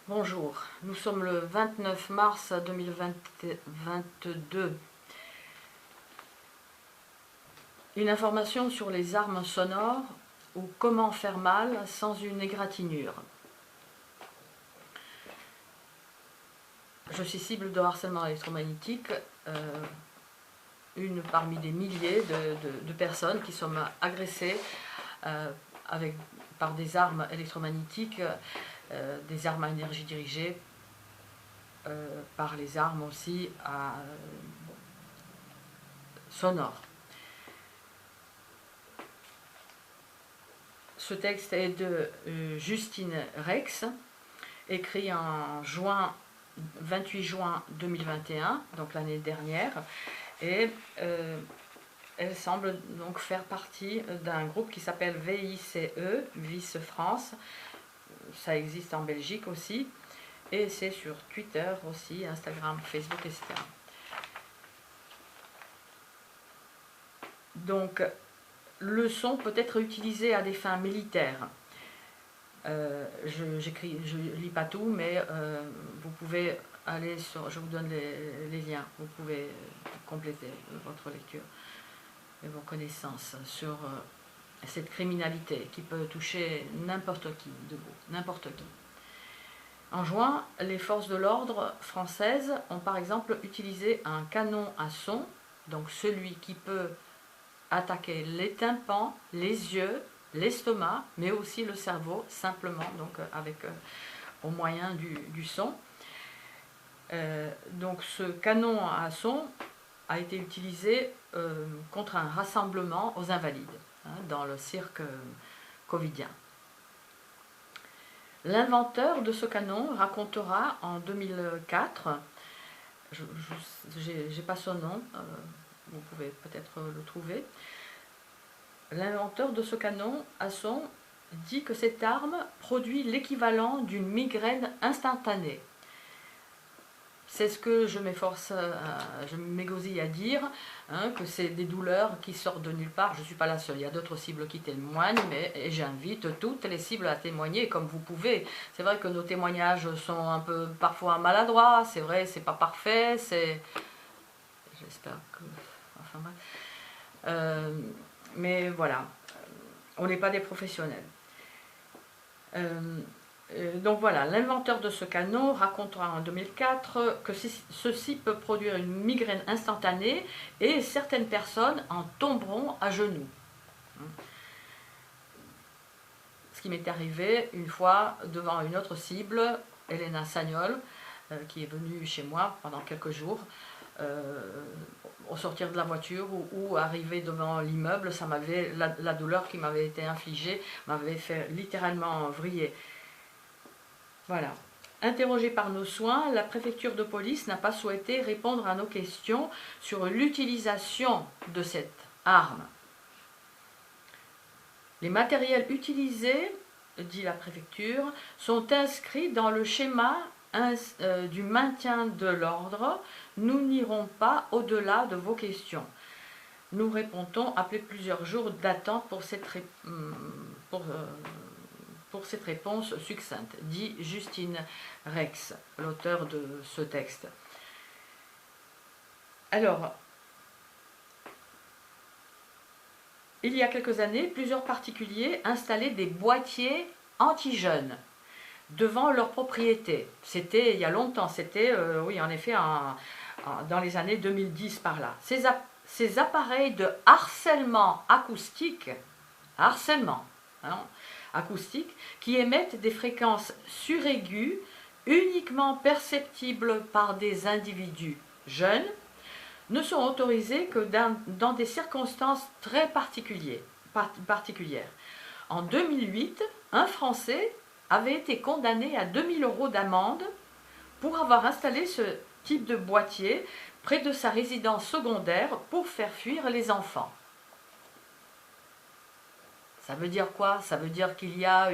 Bonjour, nous sommes le 29 mars 2022. Une information sur les armes sonores ou comment faire mal sans une égratignure. Je suis cible de harcèlement électromagnétique, une parmi des milliers de personnes qui sont agressées par des armes électromagnétiques, des armes à énergie dirigée, par les armes aussi sonores. Ce texte est de Justine Rex, écrit en 28 juin 2021, donc l'année dernière, et elle semble donc faire partie d'un groupe qui s'appelle VICE, Vice France. Ça existe en Belgique aussi, et c'est sur Twitter aussi, Instagram, Facebook, etc. Donc, le son peut être utilisé à des fins militaires. Je lis pas tout, mais vous pouvez aller sur, je vous donne les liens, vous pouvez compléter votre lecture et vos connaissances sur cette criminalité qui peut toucher n'importe qui, n'importe qui. En juin, les forces de l'ordre françaises ont par exemple utilisé un canon à son, donc celui qui peut attaquer les tympans, les yeux, l'estomac, mais aussi le cerveau, simplement, donc au moyen du son. Donc ce canon à son a été utilisé contre un rassemblement aux Invalides, dans le cirque covidien. L'inventeur de ce canon racontera en 2004, j'ai pas son nom, vous pouvez peut-être le trouver. L'inventeur de ce canon à son dit que cette arme produit l'équivalent d'une migraine instantanée. C'est ce que je m'égosille à dire, que c'est des douleurs qui sortent de nulle part. Je ne suis pas la seule, il y a d'autres cibles qui témoignent, mais j'invite toutes les cibles à témoigner comme vous pouvez. C'est vrai que nos témoignages sont un peu parfois maladroits, c'est vrai, c'est pas parfait, j'espère que... Enfin bref. Mais voilà, on n'est pas des professionnels. Donc voilà, l'inventeur de ce canon racontera en 2004 que ceci peut produire une migraine instantanée et certaines personnes en tomberont à genoux. Ce qui m'est arrivé une fois devant une autre cible, Elena Sagnol, qui est venue chez moi pendant quelques jours. Au sortir de la voiture ou arriver devant l'immeuble, la douleur qui m'avait été infligée m'avait fait littéralement vriller. Voilà. Interrogée par nos soins, la préfecture de police n'a pas souhaité répondre à nos questions sur l'utilisation de cette arme. Les matériels utilisés, dit la préfecture, sont inscrits dans le schéma du maintien de l'ordre. Nous n'irons pas au-delà de vos questions. Nous répondons après plusieurs jours d'attente pour cette réponse succincte, dit Justine Rex, l'auteur de ce texte. Alors, il y a quelques années, plusieurs particuliers installaient des boîtiers anti-jeunes devant leur propriété. C'était il y a longtemps, c'était, oui, en effet, dans les années 2010 par là. Ces appareils de harcèlement acoustique, acoustique, qui émettent des fréquences suraiguës uniquement perceptibles par des individus jeunes, ne sont autorisés que dans des circonstances très particulières. En 2008, un Français avait été condamné à 2000 € d'amende pour avoir installé ce type de boîtier près de sa résidence secondaire pour faire fuir les enfants. Ça veut dire quoi? Ça veut dire qu'il y a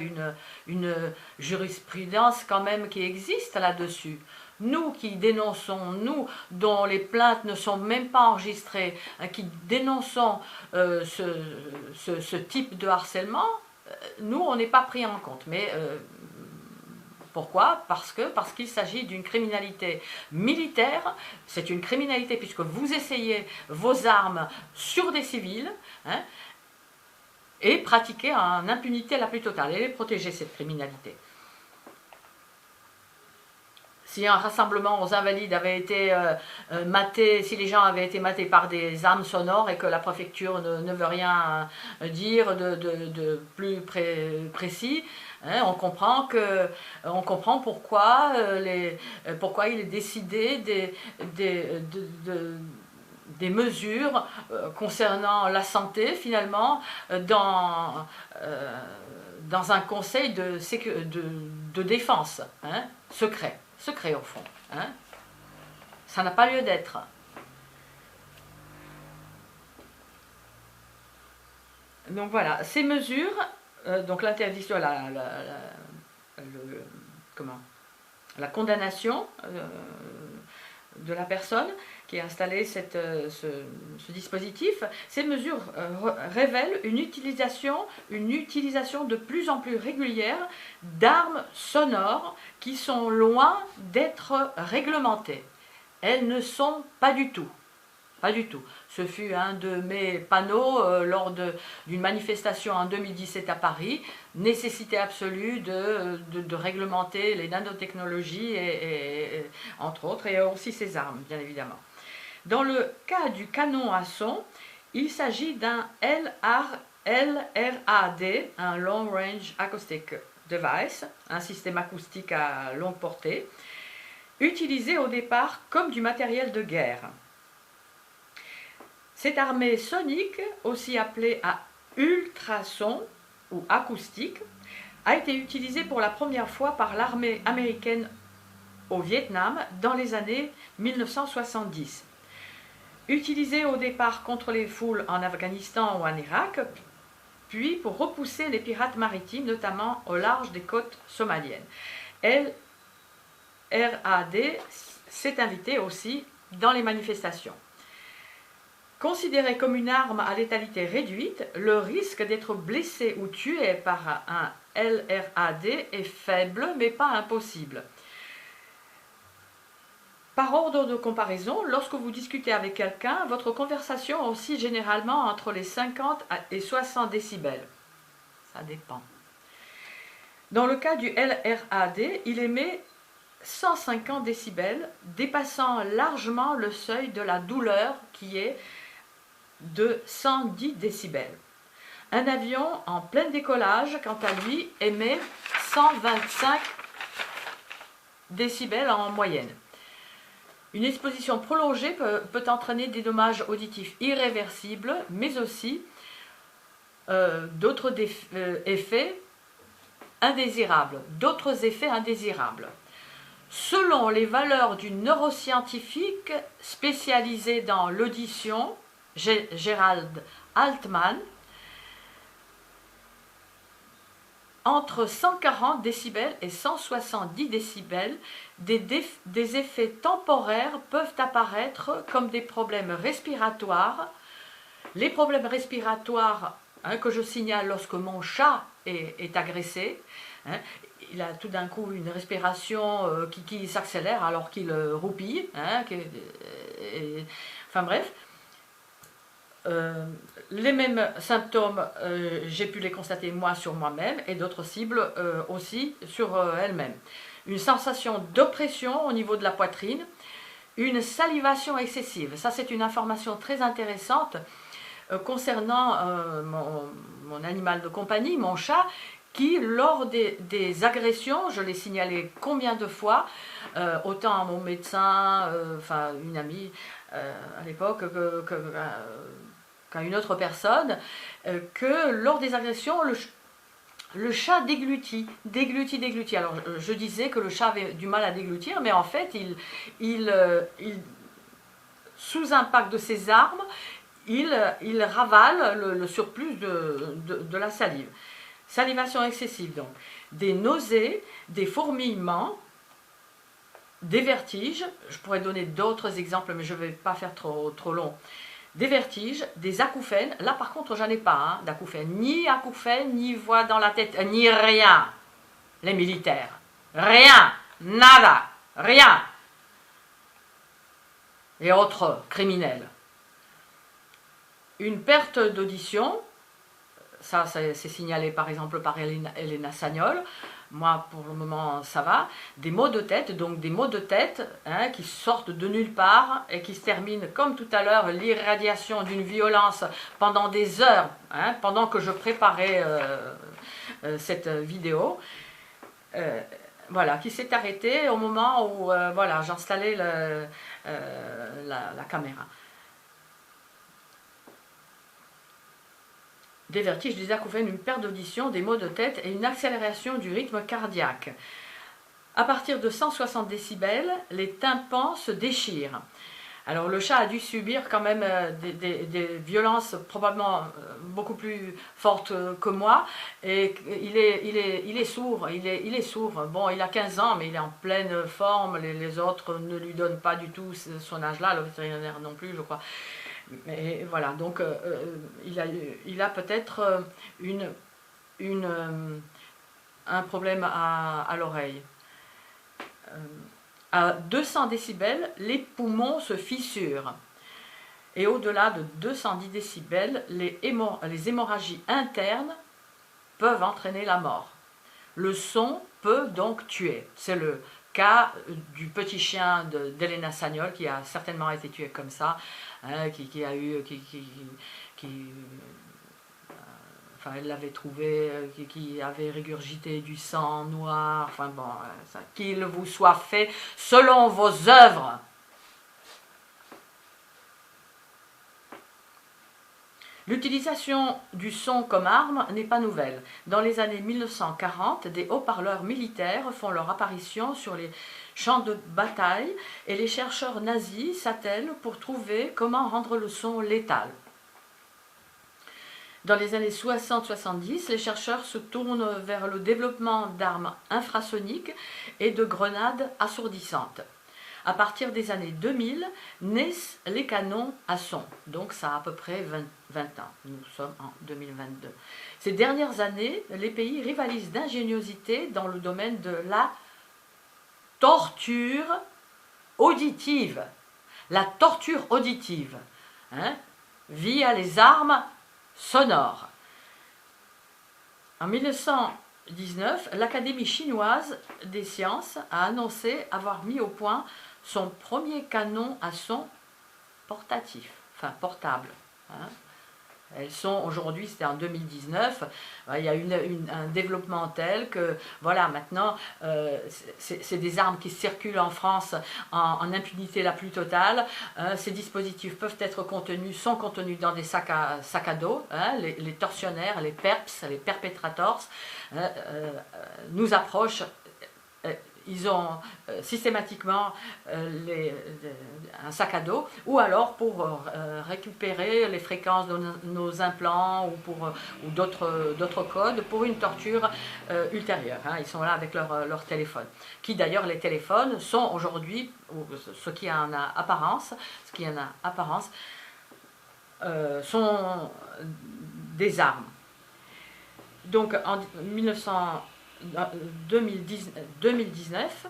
une jurisprudence quand même qui existe là-dessus. Nous qui dénonçons, nous dont les plaintes ne sont même pas enregistrées, qui dénonçons ce type de harcèlement, nous on n'est pas pris en compte. Mais Pourquoi? Parce qu'il s'agit d'une criminalité militaire. C'est une criminalité puisque vous essayez vos armes sur des civils, hein, et pratiquer en impunité la plus totale et protéger cette criminalité. Si un rassemblement aux Invalides avait été maté, si les gens avaient été matés par des armes sonores et que la préfecture ne veut rien dire de plus précis, hein, on comprend pourquoi, pourquoi il est décidé des mesures concernant la santé, finalement, dans un conseil de défense, hein, secret au fond. Hein. Ça n'a pas lieu d'être. Donc voilà, ces mesures, donc l'interdiction, la condamnation de la personne qui a installé ce dispositif, ces mesures révèlent une utilisation de plus en plus régulière d'armes sonores qui sont loin d'être réglementées. Elles ne sont pas du tout. Pas du tout. Ce fut un de mes panneaux lors d'une manifestation en 2017 à Paris, nécessité absolue de réglementer les nanotechnologies, et entre autres, et aussi ces armes, bien évidemment. Dans le cas du canon à son, il s'agit d'un LRAD, un Long Range Acoustic Device, un système acoustique à longue portée, utilisé au départ comme du matériel de guerre. Cette armée sonique, aussi appelée à ultrasons ou acoustique, a été utilisée pour la première fois par l'armée américaine au Vietnam dans les années 1970. Utilisée au départ contre les foules en Afghanistan ou en Irak, puis pour repousser les pirates maritimes, notamment au large des côtes somaliennes. LRAD s'est invité aussi dans les manifestations. Considéré comme une arme à létalité réduite, le risque d'être blessé ou tué par un LRAD est faible, mais pas impossible. Par ordre de comparaison, lorsque vous discutez avec quelqu'un, votre conversation oscille généralement entre les 50 et 60 décibels. Ça dépend. Dans le cas du LRAD, il émet 150 décibels, dépassant largement le seuil de la douleur qui est de 110 décibels. Un avion en plein décollage, quant à lui, émet 125 décibels en moyenne. Une exposition prolongée peut entraîner des dommages auditifs irréversibles, mais aussi d'autres effets indésirables. Selon les valeurs du neuroscientifique spécialisé dans l'audition, Gerald Altman, entre 140 décibels et 170 décibels, des effets temporaires peuvent apparaître comme des problèmes respiratoires. Les problèmes respiratoires, hein, que je signale lorsque mon chat est agressé, hein, il a tout d'un coup une respiration qui s'accélère alors qu'il roupille, hein, enfin bref. Les mêmes symptômes, j'ai pu les constater moi sur moi-même et d'autres cibles aussi sur elles-mêmes. Une sensation d'oppression au niveau de la poitrine, une salivation excessive. Ça, c'est une information très intéressante concernant mon animal de compagnie, mon chat, qui, lors des agressions, je l'ai signalé combien de fois, autant à mon médecin, enfin une amie à l'époque, qu'à une autre personne, que lors des agressions, le chat déglutit. Alors je disais que le chat avait du mal à déglutir, mais en fait, sous impact de ses armes, il ravale le surplus de la salive. Salivation excessive donc. Des nausées, des fourmillements, des vertiges. Je pourrais donner d'autres exemples, mais je ne vais pas faire trop long. Des vertiges, des acouphènes. Là, par contre, j'en ai pas, hein, d'acouphènes. Ni acouphènes, ni voix dans la tête, ni rien. Les militaires. Rien, nada, rien. Et autres criminels. Une perte d'audition, ça c'est signalé par exemple par Elena Sagnol, moi pour le moment ça va, des maux de tête, donc des maux de tête hein, qui sortent de nulle part et qui se terminent comme tout à l'heure, l'irradiation d'une violence pendant des heures, hein, pendant que je préparais cette vidéo, voilà, qui s'est arrêtée au moment où voilà, j'installais la caméra. Des vertiges, des acouphènes, une perte d'audition, des maux de tête et une accélération du rythme cardiaque. À partir de 160 décibels, les tympans se déchirent. Alors le chat a dû subir quand même des violences probablement beaucoup plus fortes que moi, et il est sourd, il est sourd. Bon, il a 15 ans, mais il est en pleine forme, les autres ne lui donnent pas du tout son âge-là, le vétérinaire non plus, je crois. Mais voilà, donc il a peut-être un problème à l'oreille. À 200 décibels, les poumons se fissurent. Et au-delà de 210 décibels, les hémorragies internes peuvent entraîner la mort. Le son peut donc tuer. C'est le cas du petit chien d'Elena Sagnol qui a certainement été tué comme ça, hein, qui enfin, elle l'avait trouvé, qui avait régurgité du sang noir, enfin bon, qu'il vous soit fait selon vos œuvres. L'utilisation du son comme arme n'est pas nouvelle. Dans les années 1940, des haut-parleurs militaires font leur apparition sur les champs de bataille et les chercheurs nazis s'attellent pour trouver comment rendre le son létal. Dans les années 60-70, les chercheurs se tournent vers le développement d'armes infrasoniques et de grenades assourdissantes. À partir des années 2000, naissent les canons à son. Donc ça a à peu près 20 ans. Nous sommes en 2022. Ces dernières années, les pays rivalisent d'ingéniosité dans le domaine de la torture auditive. La torture auditive, hein, via les armes sonores. En 1919, l'Académie chinoise des sciences a annoncé avoir mis au point son premier canon à son portatif, enfin portable. Hein. Elles sont aujourd'hui, c'était en 2019, il y a un développement tel que, voilà, maintenant, c'est des armes qui circulent en France en impunité la plus totale. Ces dispositifs peuvent être contenus, sont contenus dans des sacs à dos. Hein, les tortionnaires, les perps, les perpetrators nous approchent. Ils ont systématiquement un sac à dos, ou alors pour récupérer les fréquences de nos implants ou d'autres codes pour une torture ultérieure. Hein. Ils sont là avec leur téléphone. Qui d'ailleurs, les téléphones sont aujourd'hui, ce qui en a apparence, sont des armes. Donc en 2019,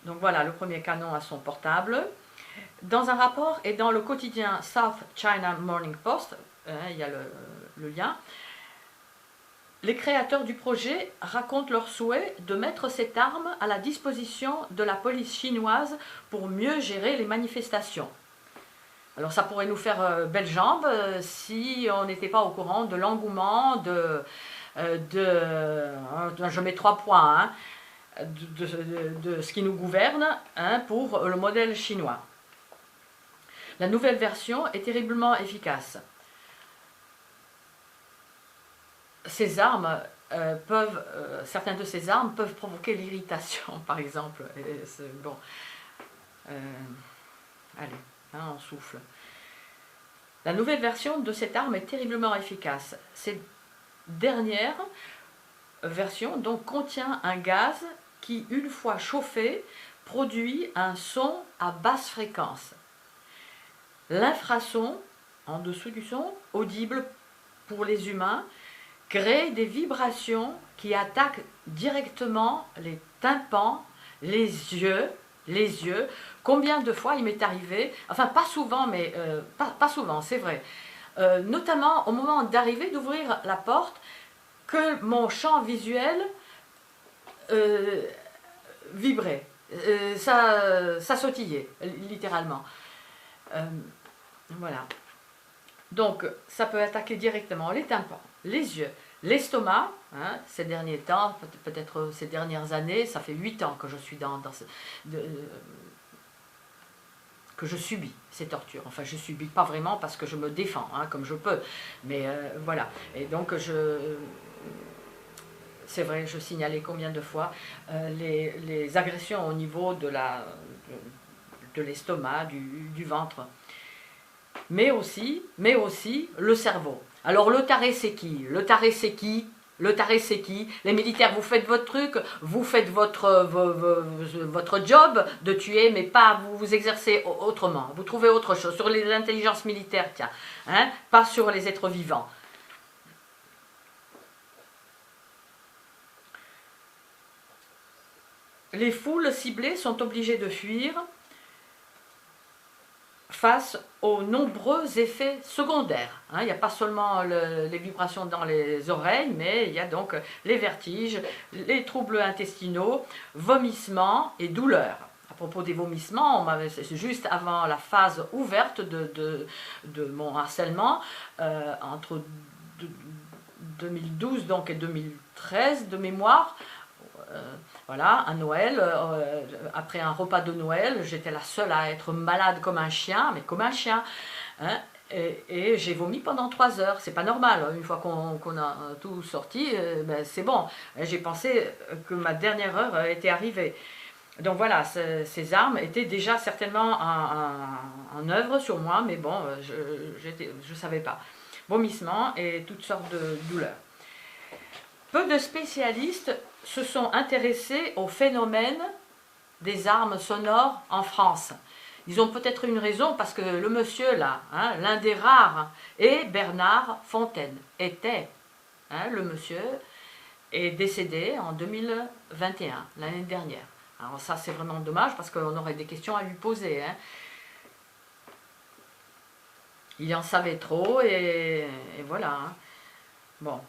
donc voilà le premier canon à son portable. Dans un rapport et dans le quotidien South China Morning Post, il y a le lien, les créateurs du projet racontent leur souhait de mettre cette arme à la disposition de la police chinoise pour mieux gérer les manifestations. Alors ça pourrait nous faire belle jambe si on n'était pas au courant de l'engouement je mets 3 points, hein, de ce qui nous gouverne, hein, pour le modèle chinois. La nouvelle version est terriblement efficace. Ces armes certaines de ces armes peuvent provoquer l'irritation, par exemple. Bon, allez, hein, on souffle. La nouvelle version de cette arme est terriblement efficace. Cette dernière version donc contient un gaz qui, une fois chauffé, produit un son à basse fréquence. L'infrason, en dessous du son, audible pour les humains, créent des vibrations qui attaquent directement les tympans, les yeux. Combien de fois il m'est arrivé, enfin pas souvent, mais pas souvent, c'est vrai, notamment au moment d'arriver, d'ouvrir la porte, que mon champ visuel vibrait, ça sautillait, littéralement. Voilà. Donc, ça peut attaquer directement les tympans, les yeux, l'estomac, hein, ces derniers temps, peut-être ces dernières années, ça fait 8 ans que je suis que je subis ces tortures. Enfin, je subis pas vraiment parce que je me défends, hein, comme je peux, mais voilà. Et donc, c'est vrai, je signalais combien de fois les agressions au niveau de l'estomac, du ventre. Mais aussi le cerveau. Alors le taré c'est qui? Le taré c'est qui? Le taré c'est qui? Les militaires, vous faites votre truc, vous faites votre job de tuer, mais pas vous exercez autrement. Vous trouvez autre chose, sur les intelligences militaires, tiens, hein, pas sur les êtres vivants. Les foules ciblées sont obligées de fuir face aux nombreux effets secondaires. Hein, il n'y a pas seulement les vibrations dans les oreilles, mais il y a donc les vertiges, les troubles intestinaux, vomissements et douleurs. À propos des vomissements, c'est juste avant la phase ouverte de mon harcèlement, entre 2012 donc, et 2013 de mémoire. Voilà, à Noël, après un repas de Noël, j'étais la seule à être malade comme un chien, mais comme un chien, hein, et j'ai vomi pendant 3 heures. C'est pas normal, une fois qu'on a tout sorti, ben c'est bon. J'ai pensé que ma dernière heure était arrivée. Donc voilà, ces armes étaient déjà certainement en œuvre sur moi, mais bon, je savais pas. Vomissements et toutes sortes de douleurs. Peu de spécialistes se sont intéressés au phénomène des armes sonores en France. Ils ont peut-être une raison, parce que le monsieur là, hein, l'un des rares, est Bernard Fontaine. Le monsieur est décédé en 2021, l'année dernière. Alors ça c'est vraiment dommage, parce qu'on aurait des questions à lui poser. Hein. Il en savait trop, et voilà. Hein. Bon.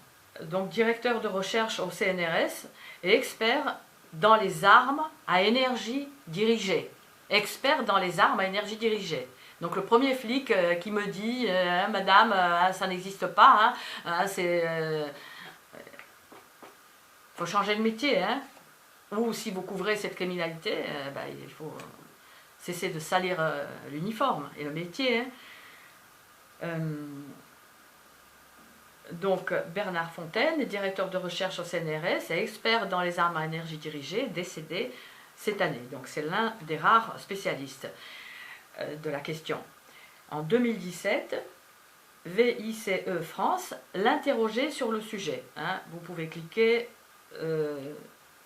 Donc directeur de recherche au CNRS et expert dans les armes à énergie dirigée. Expert dans les armes à énergie dirigée. Donc le premier flic qui me dit madame, ça n'existe pas, faut changer de métier, hein. Ou si vous couvrez cette criminalité, il faut cesser de salir l'uniforme et le métier. Hein. Donc Bernard Fontaine, directeur de recherche au CNRS et expert dans les armes à énergie dirigée, décédé cette année. Donc c'est l'un des rares spécialistes de la question. En 2017, VICE France l'interrogeait sur le sujet. Hein. Vous pouvez cliquer,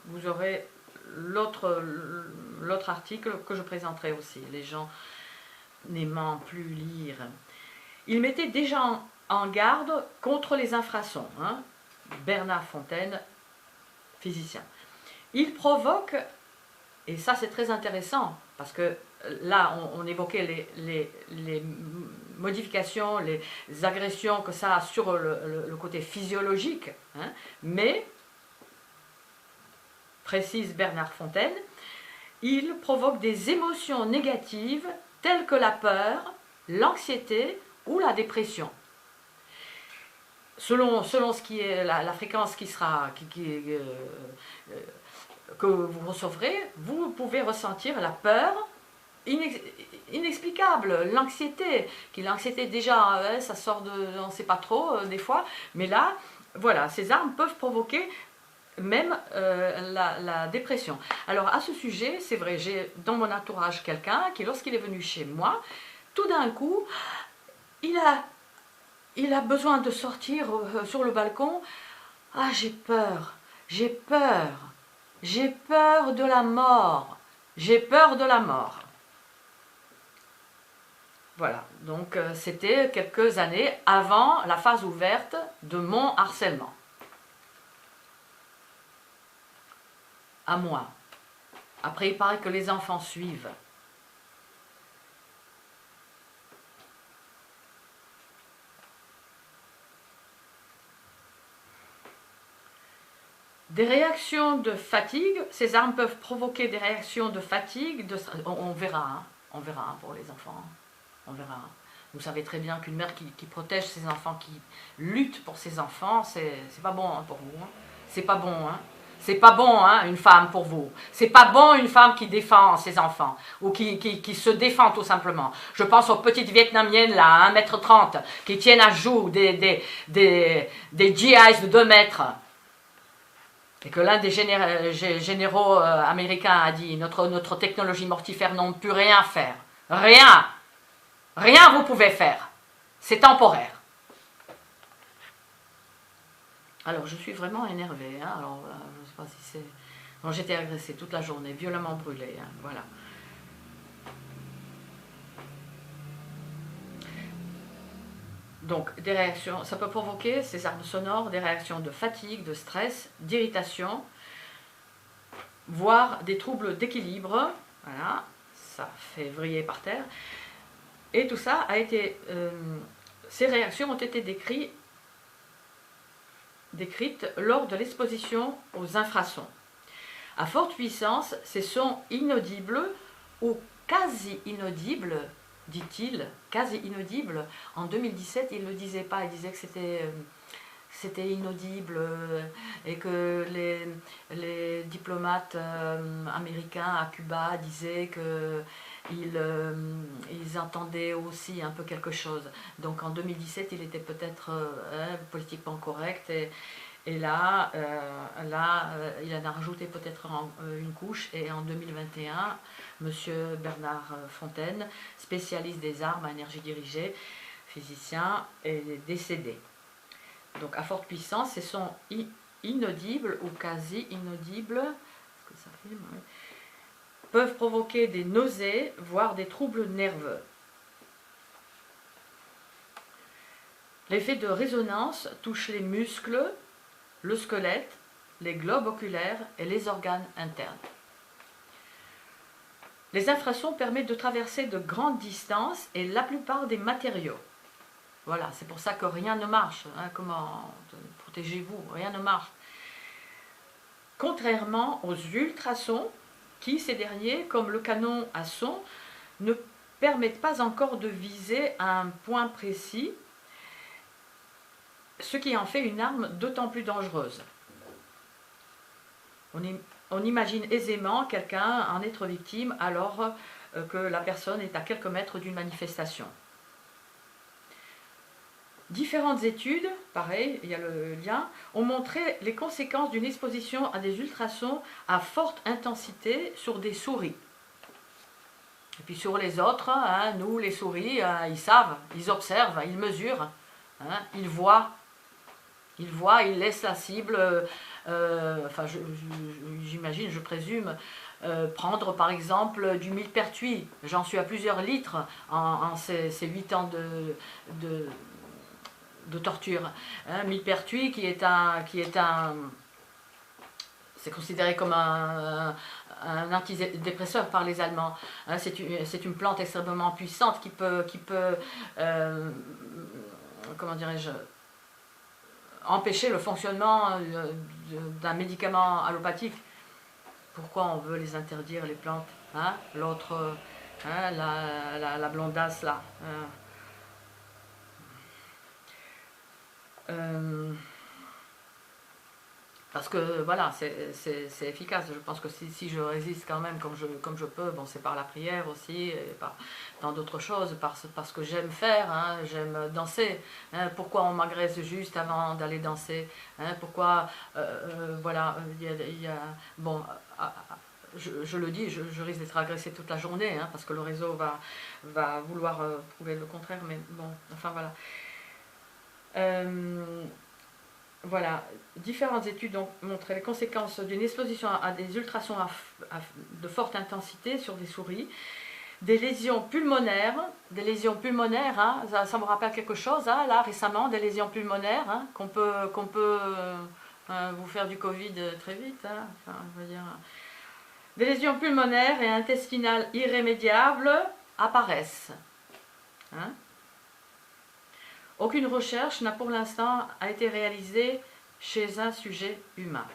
vous aurez l'autre article que je présenterai aussi, les gens n'aimant plus lire. Il mettait déjà en garde contre les infrasons. Hein. Bernard Fontaine, physicien. Il provoque, et ça c'est très intéressant, parce que là on évoquait les modifications, les agressions que ça a sur le côté physiologique, hein, mais, précise Bernard Fontaine, il provoque des émotions négatives telles que la peur, l'anxiété ou la dépression. Selon ce qui est la fréquence que vous recevrez, vous pouvez ressentir la peur inexplicable, l'anxiété. L'anxiété déjà, ça sort on ne sait pas trop des fois, mais là, voilà, ces armes peuvent provoquer même la dépression. Alors à ce sujet, c'est vrai, j'ai dans mon entourage quelqu'un qui, lorsqu'il est venu chez moi, tout d'un coup, il a besoin de sortir sur le balcon. Ah, j'ai peur de la mort, j'ai peur de la mort. Voilà, donc c'était quelques années avant la phase ouverte de mon harcèlement. à moi. Après, il paraît que les enfants suivent. Des réactions de fatigue, ces armes peuvent provoquer des réactions de fatigue, on verra, hein, on verra hein, pour les enfants, on verra. Vous savez très bien qu'une mère qui protège ses enfants, qui lutte pour ses enfants, c'est pas bon hein, pour vous. Hein. C'est pas bon, hein. C'est pas bon, hein, une femme pour vous. C'est pas bon une femme qui défend ses enfants, ou qui se défend tout simplement. Je pense aux petites Vietnamiennes là, 1,30 m, qui tiennent à joue des GIs de 2 mètres. Et que l'un des généraux américains a dit, notre technologie mortifère n'ont pu rien faire. Rien. Rien vous pouvez faire. C'est temporaire. Alors, je suis vraiment énervée. Hein. Alors, je ne sais pas si c'est... Bon, j'étais agressée toute la journée, violemment brûlée. Hein. Voilà. Donc, des réactions, ça peut provoquer, ces armes sonores, des réactions de fatigue, de stress, d'irritation, voire des troubles d'équilibre. Voilà, ça fait vriller par terre. Et tout ça a été... ces réactions ont été décrites lors de l'exposition aux infrasons. À forte puissance, ces sons inaudibles ou quasi inaudibles, dit-il, quasi inaudible. En 2017, il ne le disait pas, il disait que c'était inaudible et que les diplomates américains à Cuba disaient qu'ils entendaient aussi un peu quelque chose. Donc en 2017, il était peut-être politiquement correct et là, il en a rajouté peut-être une couche. Et en 2021, M. Bernard Fontaine, spécialiste des armes à énergie dirigée, physicien, est décédé. Donc à forte puissance, ces sons inaudibles ou quasi inaudibles, est-ce que ça filme, oui, peuvent provoquer des nausées, voire des troubles nerveux. L'effet de résonance touche les muscles, le squelette, les globes oculaires et les organes internes. Les infrasons permettent de traverser de grandes distances et la plupart des matériaux. Voilà, c'est pour ça que rien ne marche. Hein, comment protégez-vous? Rien ne marche. Contrairement aux ultrasons, qui, ces derniers, comme le canon à son, ne permettent pas encore de viser à un point précis, ce qui en fait une arme d'autant plus dangereuse. On imagine aisément quelqu'un en être victime alors que la personne est à quelques mètres d'une manifestation. Différentes études, pareil, il y a le lien, ont montré les conséquences d'une exposition à des ultrasons à forte intensité sur des souris. Et puis sur les autres, hein, nous les souris, ils savent, ils observent, ils mesurent, hein, ils voient, ils laissent la cible, enfin j'imagine, je présume, prendre par exemple du millepertuis. J'en suis à plusieurs litres en ces 8 ans de torture. Hein, millepertuis c'est considéré comme un antidépresseur par les Allemands. Hein, c'est une plante extrêmement puissante qui peut comment dirais-je, empêcher le fonctionnement d'un médicament allopathique. Pourquoi on veut les interdire, les plantes, hein? L'autre, hein, la blondasse là. Parce que voilà, c'est efficace. Je pense que si je résiste quand même comme je peux, bon, c'est par la prière aussi, et dans d'autres choses, parce que j'aime faire, hein, j'aime danser. Hein, pourquoi on m'agresse juste avant d'aller danser, hein, pourquoi, voilà, bon, je le dis, je risque d'être agressée toute la journée, hein, parce que le réseau va vouloir prouver le contraire, mais bon, enfin voilà. Voilà, différentes études ont montré les conséquences d'une exposition à des ultrasons de forte intensité sur des souris, des lésions pulmonaires, hein, ça me rappelle quelque chose, hein, là récemment, des lésions pulmonaires, hein, qu'on peut vous faire du Covid très vite, hein, enfin, je veux dire, Des lésions pulmonaires et intestinales irrémédiables apparaissent. Hein? Aucune recherche n'a pour l'instant été réalisée chez un sujet humain.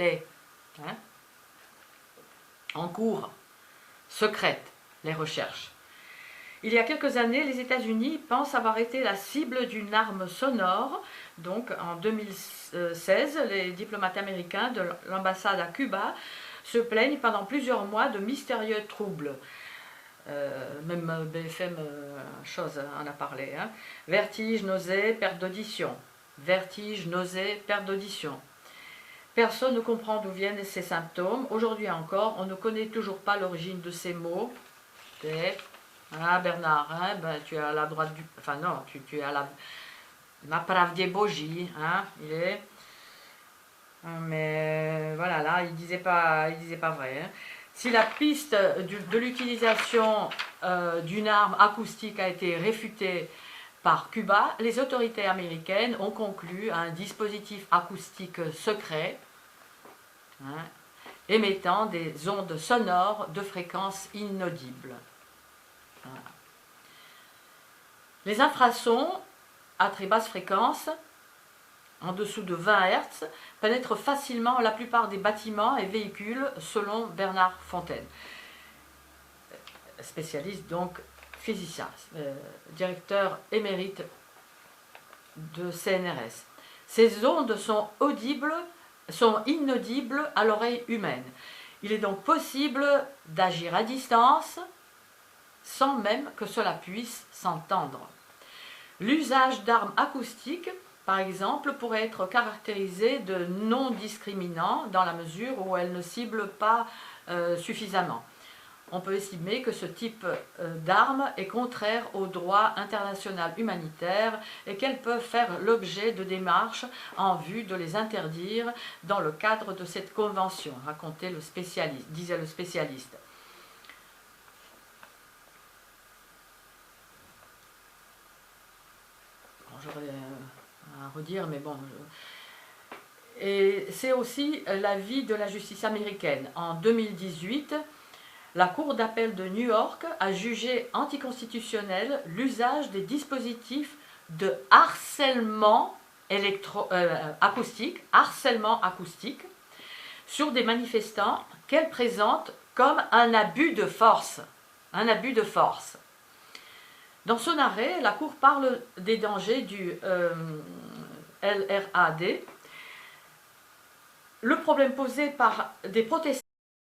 Hein? En cours, secrète les recherches. Il y a quelques années, les États-Unis pensent avoir été la cible d'une arme sonore. Donc en 2016, les diplomates américains de l'ambassade à Cuba se plaignent pendant plusieurs mois de mystérieux troubles. Même BFM chose en a parlé. Hein. Vertige, nausée, perte d'audition. Vertige, nausée, perte d'audition. Personne ne comprend d'où viennent ces symptômes. Aujourd'hui encore, on ne connaît toujours pas l'origine de ces mots. Ah Bernard, hein, ben, tu es à la droite du... Enfin non, tu es à la pravdě boží, hein, il est... Mais voilà, là, il disait pas vrai. Hein. Si la piste de l'utilisation d'une arme acoustique a été réfutée par Cuba, les autorités américaines ont conclu à un dispositif acoustique secret, hein, émettant des ondes sonores de fréquence inaudible. Voilà. Les infrasons à très basse fréquence, en dessous de 20 Hz, pénètrent facilement la plupart des bâtiments et véhicules, selon Bernard Fontaine, spécialiste donc physicien, directeur émérite de CNRS. Ces ondes sont inaudibles à l'oreille humaine. Il est donc possible d'agir à distance sans même que cela puisse s'entendre. L'usage d'armes acoustiques, par exemple, pourrait être caractérisé de non discriminant dans la mesure où elles ne ciblent pas suffisamment. On peut estimer que ce type d'armes est contraire au droit international humanitaire et qu'elles peuvent faire l'objet de démarches en vue de les interdire dans le cadre de cette convention, disait le spécialiste. J'aurais à redire, mais bon. Et c'est aussi l'avis de la justice américaine. En 2018, la Cour d'appel de New York a jugé anticonstitutionnel l'usage des dispositifs de harcèlement acoustique sur des manifestants qu'elle présente comme un abus de force. Un abus de force. Dans son arrêt, la Cour parle des dangers du LRAD. Le problème posé par des protestants